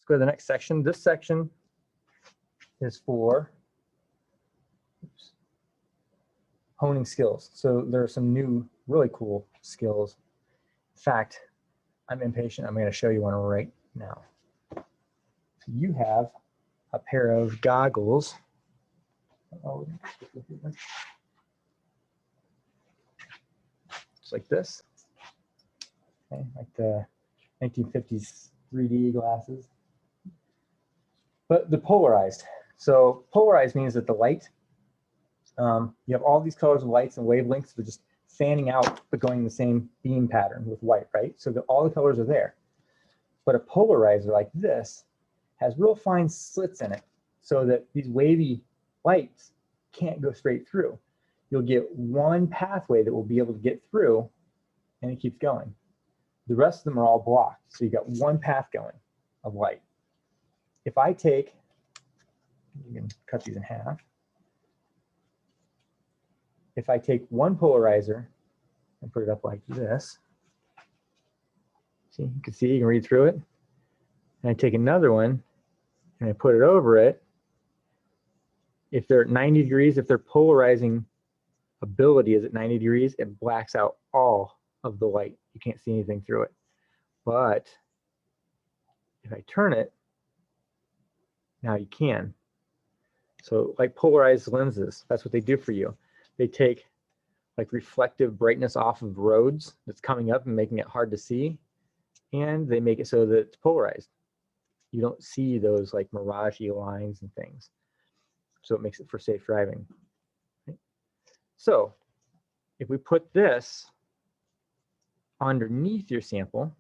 Let's go to the next section. This section is for honing skills. So there are some new, really cool skills. In fact, I'm impatient. I'm going to show you one right now. So you have a pair of goggles. Oh, it's like this. Okay, like the 1950s 3D glasses. But they're polarized. So polarized means that the light, you have all these colors of lights and wavelengths that are just fanning out, but going in the same beam pattern with white, right? So that all the colors are there. But a polarizer like this has real fine slits in it so that these wavy lights can't go straight through. You'll get one pathway that will be able to get through, and it keeps going. The rest of them are all blocked. So you got one path going of light. If I take, you can cut these in half. If I take one polarizer and put it up like this, see, you can read through it. And I take another one and I put it over it. If they're at 90 degrees, if their polarizing ability is at 90 degrees, it blacks out all of the light. You can't see anything through it. But if I turn it, now you can. So like polarized lenses, that's what they do for you. They take like reflective brightness off of roads that's coming up and making it hard to see, and they make it so that it's polarized. You don't see those like mirage-y lines and things. So it makes it for safe driving. Right? So if we put this underneath your sample,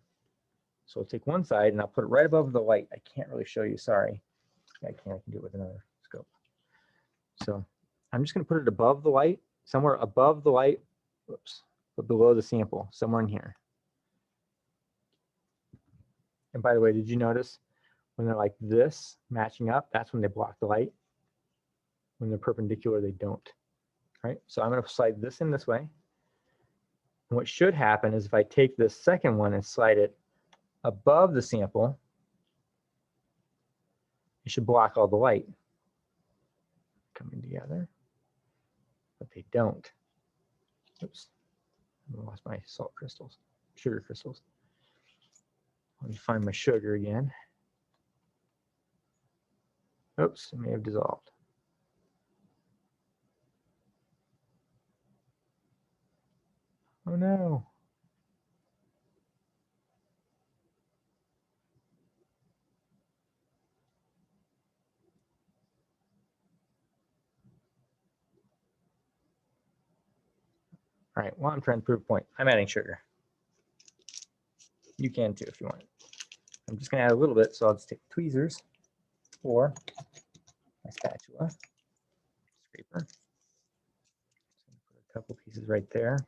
so I'll take one side and I'll put it right above the light. I can't really show you, sorry. I can do it with another scope. So I'm just going to put it above the light, somewhere above the light, whoops, but below the sample, somewhere in here. And by the way, did you notice when they're like this, matching up, that's when they block the light. When they're perpendicular, they don't. All right, so I'm going to slide this in this way. And what should happen is if I take this second one and slide it above the sample, it should block all the light coming together, but they don't. Oops, I lost my salt crystals, sugar crystals. Let me find my sugar again. Oops, it may have dissolved. Oh no. All right, well, I'm trying to prove a point. I'm adding sugar. You can too if you want. I'm just gonna add a little bit, so I'll just take tweezers or my spatula, scraper. Just gonna put a couple pieces right there.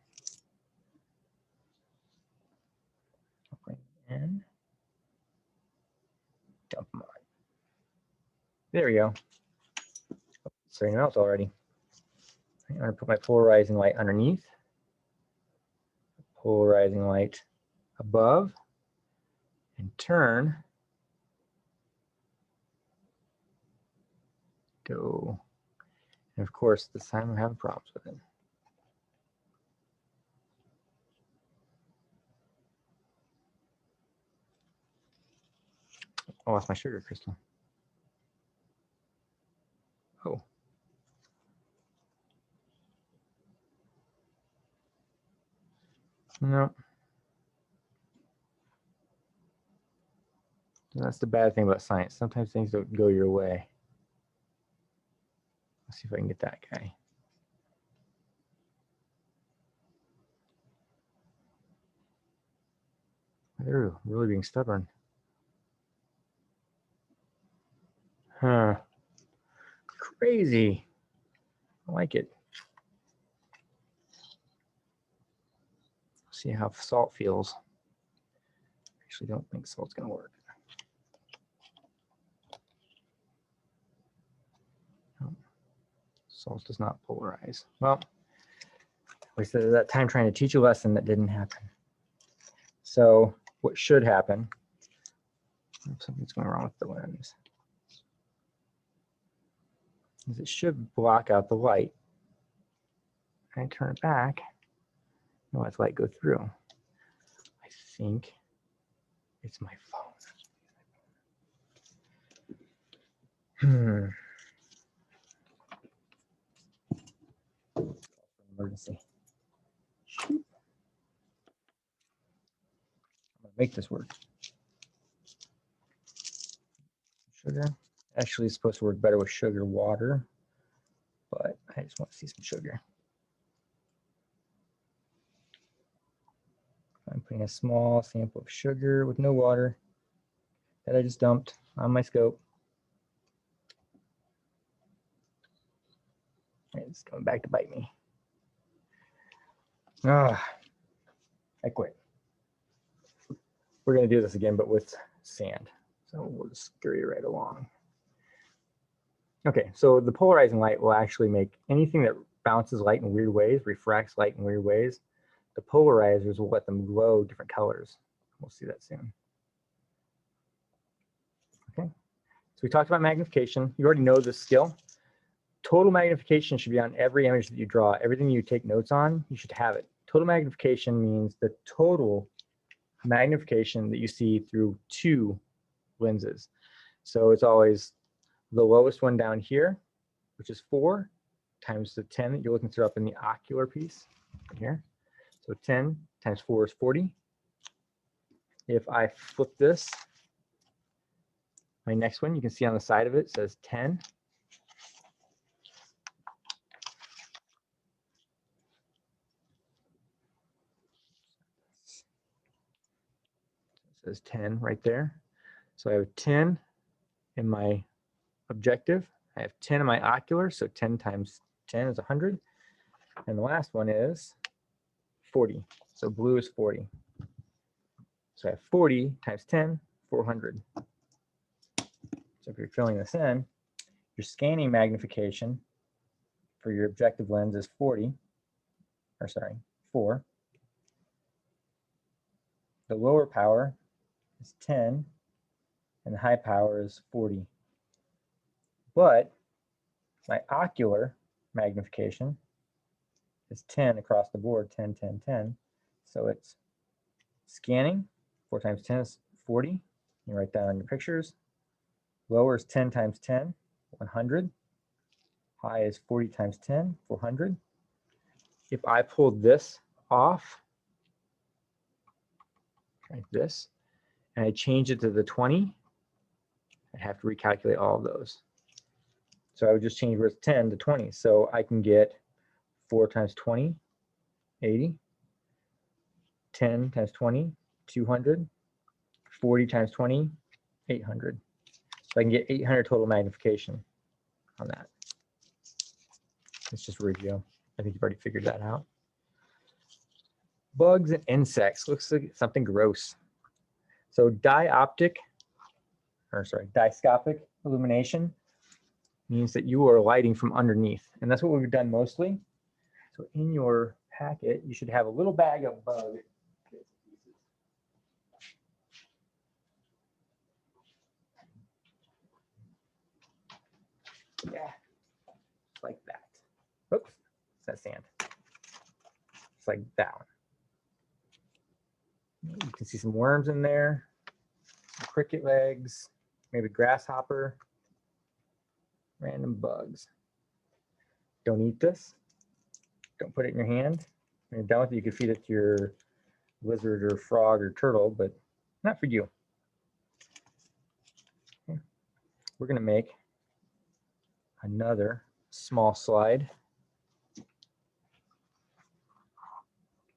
I'll bring them in. Dump them on. There we go. Oh, it's starting to melt already. I'm gonna put my polarizing light underneath. Polarizing light above, and turn. Go. And of course, this time I'm having problems with it. I lost my sugar crystal. Oh. No. That's the bad thing about science. Sometimes things don't go your way. Let's see if I can get that guy. They're really being stubborn. Huh. Crazy. I like it. See how salt feels. Actually, don't think salt's gonna work. No. Salt does not polarize. Well, I wasted that time trying to teach a lesson that didn't happen. So what should happen, Something's going wrong with the lens. It should block out the light. I turn it back. No, let the light go through. I think it's my phone. Emergency. Shoot. I'm gonna make this work. Sugar. Actually, it's supposed to work better with sugar water, but I just want to see some sugar. I'm putting a small sample of sugar with no water that I just dumped on my scope. It's coming back to bite me. I quit. We're going to do this again, but with sand. So we'll just scurry right along. Okay, so the polarizing light will actually make anything that bounces light in weird ways, refracts light in weird ways. The polarizers will let them glow different colors. We'll see that soon. Okay, so we talked about magnification. You already know this skill. Total magnification should be on every image that you draw. Everything you take notes on, you should have it. Total magnification means the total magnification that you see through two lenses. So it's always the lowest one down here, which is 4, times the 10 that you're looking through up in the ocular piece here. So 10 times 4 is 40. If I flip this, my next one, you can see on the side of it says 10. It says 10 right there. So I have 10 in my objective. I have 10 in my ocular, so 10 times 10 is 100. And the last one is 40. So blue is 40. So I have 40 times 10, 400. So if you're filling this in, your scanning magnification for your objective lens is 4. The lower power is 10, and the high power is 40. But my ocular magnification is 10 across the board, 10, 10, 10. So it's scanning, 4 times 10 is 40. You write that on your pictures. Lower is 10 times 10, 100. High is 40 times 10, 400. If I pulled this off, like this, and I change it to the 20, I'd have to recalculate all of those. So I would just change where it's 10 to 20. So I can get 4 times 20, 80. 10 times 20, 200. 40 times 20, 800. So I can get 800 total magnification on that. It's just a review. I think you've already figured that out. Bugs and insects. Looks like something gross. So dioscopic illumination means that you are lighting from underneath. And that's what we've done mostly. So in your packet, you should have a little bag of bug. Yeah, like that. Oops, that's sand. It's like that one. You can see some worms in there, some cricket legs, maybe grasshopper, random bugs. Don't eat this. Don't put it in your hand. When you're done with it, you can feed it to your lizard or frog or turtle, but not for you. Okay. We're going to make another small slide.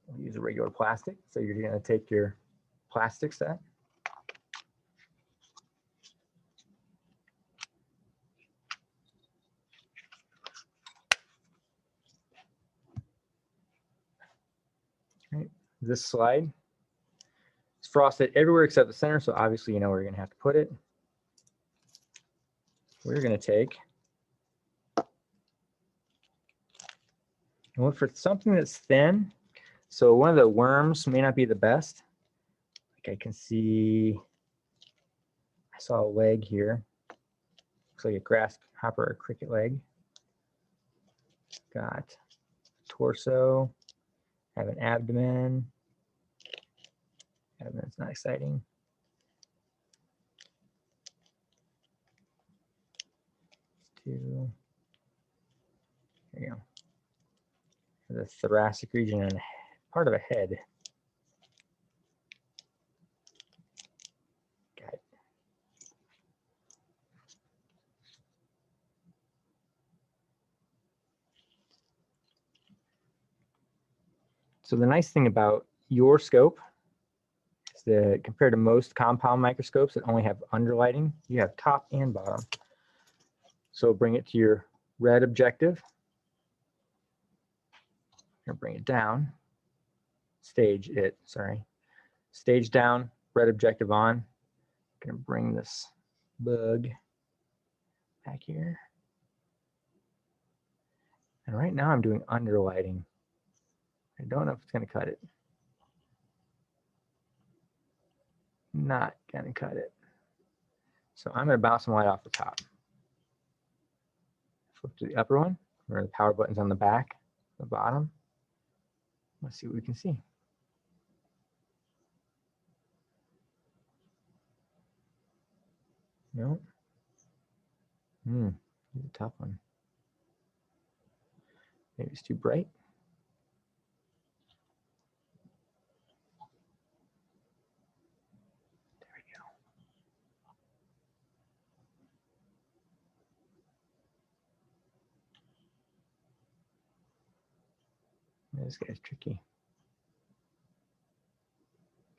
We'll use a regular plastic. So you're going to take your plastic set. Right. This slide is frosted everywhere except the center, so obviously you know where you're going to have to put it. We're going to take and look for something that's thin. So one of the worms may not be the best. Like I can see, I I saw a leg here. Looks like a grasshopper or cricket leg. Got torso. Have an abdomen. Abdomen's not exciting. There you go. The thoracic region and part of a head. Got it. So the nice thing about your scope is that compared to most compound microscopes that only have underlighting, you have top and bottom. So bring it to your red objective. You're gonna bring it down. Stage down, red objective on. Gonna bring this bug back here. And right now I'm doing underlighting. I don't know if it's gonna cut it. Not gonna cut it. So I'm gonna bounce some light off the top. Flip to the upper one, where the power button's on the back, the bottom. Let's see what we can see. No. It's a tough one. Maybe it's too bright. There we go. This guy's tricky.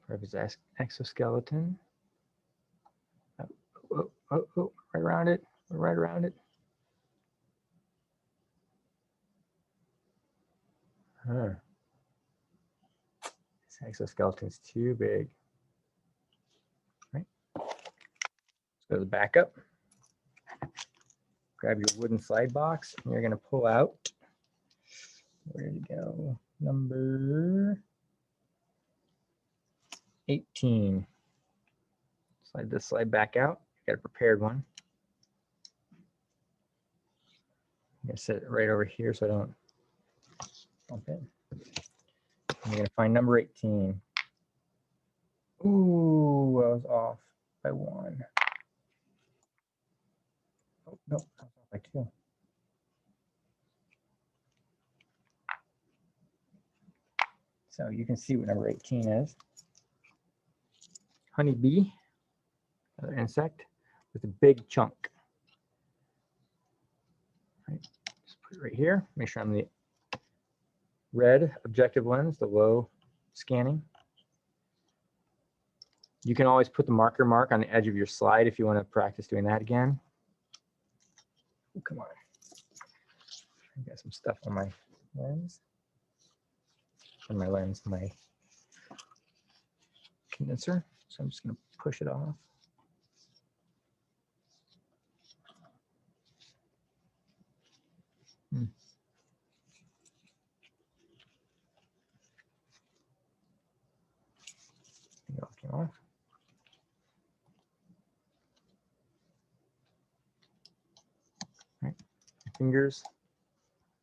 Part of his exoskeleton. Oh, right around it. Right around it. Huh. This exoskeleton's too big. Right. Let's go to the backup. Grab your wooden slide box, and you're going to pull out, where did it go? Number 18. Slide this slide back out. Got a prepared one. I'm going to set it right over here so I don't bump it. I'm going to find number 18. Ooh, I was off by 1. Oh, no, I was off by 2. So you can see what number 18 is. Honeybee, another insect with a big chunk. Right. Just put it right here. Make sure I'm the red objective lens, the low scanning. You can always put the marker mark on the edge of your slide if you want to practice doing that again. Oh, come on. I got some stuff on my lens. On my lens, my condenser. So I'm just going to push it off. It all came off. Right. Fingers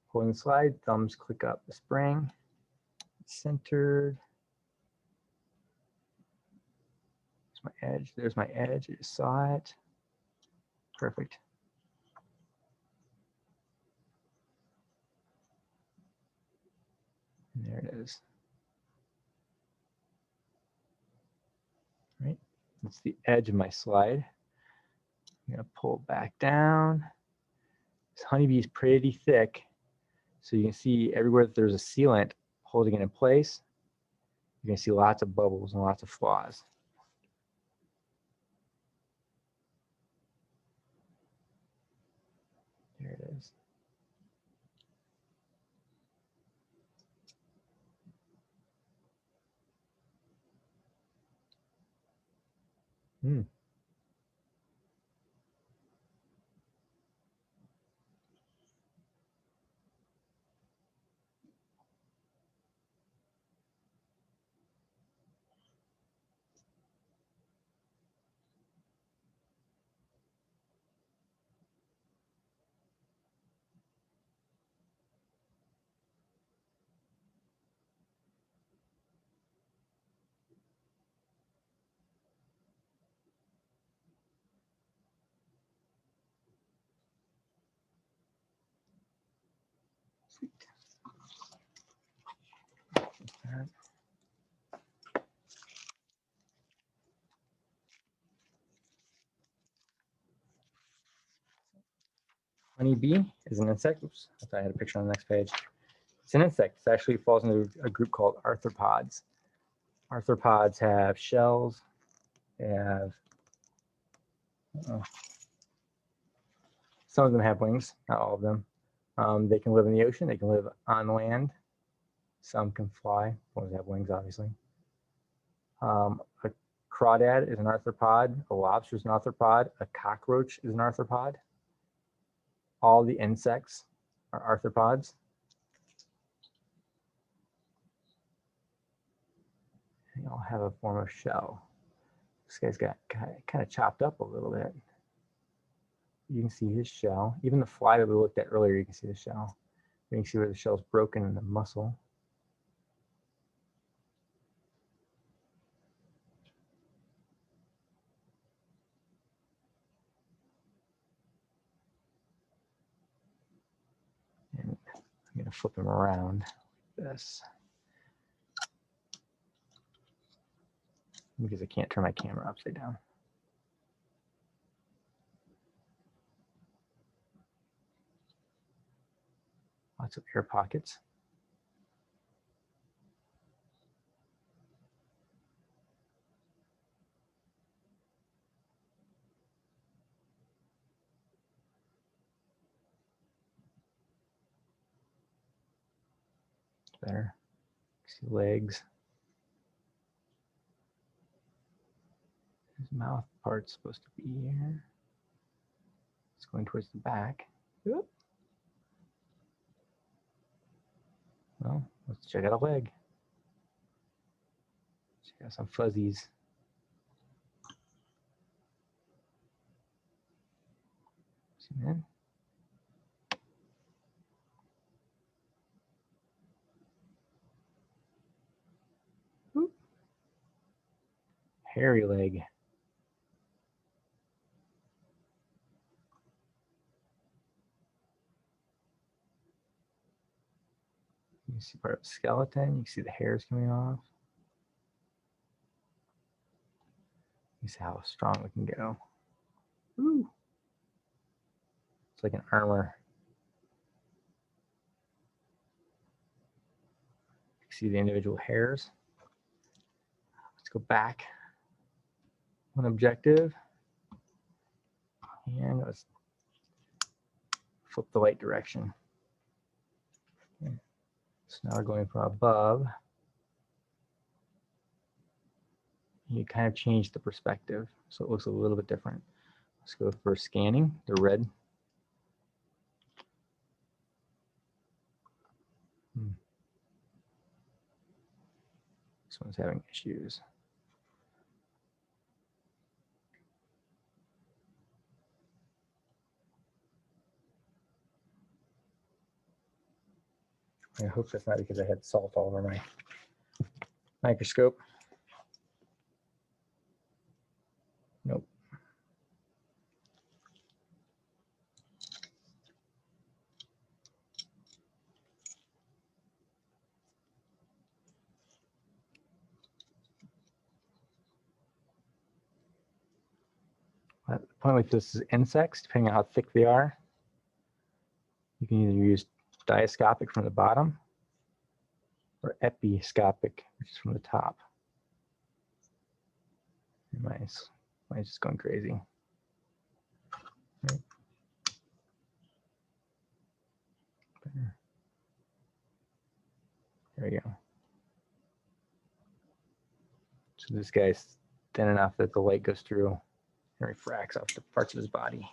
holding the slide, thumbs click up the spring. Centered. There's my edge. There's my edge. I just saw it. Perfect. And there it is. Right. That's the edge of my slide. I'm going to pull back down. This honeybee is pretty thick. So you can see everywhere that there's a sealant holding it in place, you're going to see lots of bubbles and lots of flaws. There it is. that. 20B is an insect. Oops, I thought I had a picture on the next page. It's an insect. It actually falls into a group called arthropods. Arthropods have shells. They have, some of them have wings, not all of them. They can live in the ocean. They can live on land. Some can fly. Ones have wings, obviously. A crawdad is an arthropod. A lobster is an arthropod. A cockroach is an arthropod. All the insects are arthropods. They all have a form of shell. This guy's got kind of chopped up a little bit. You can see his shell. Even the fly that we looked at earlier, you can see the shell. You can see where the shell's broken in the muscle. And I'm going to flip him around like this, because I can't turn my camera upside down. Lots of air pockets. Better. See legs. His mouth part's supposed to be here. It's going towards the back. Oop. Well, let's check out a leg. Check out some fuzzies. Zoom in. Oop. Hairy leg. You can see part of the skeleton. You can see the hairs coming off. You see how strong we can go. Ooh. It's like an armor. You can see the individual hairs. Let's go back. One objective. And let's flip the light direction. Okay. So now we're going from above. You kind of change the perspective, so it looks a little bit different. Let's go for scanning, the red. This one's having issues. I hope that's not because I had salt all over my microscope. Nope. At the point with this is insects, depending on how thick they are, you can either use diascopic from the bottom or episcopic, which is from the top. Mine's just going crazy. Right. There we go. So this guy's thin enough that the light goes through and refracts off the parts of his body.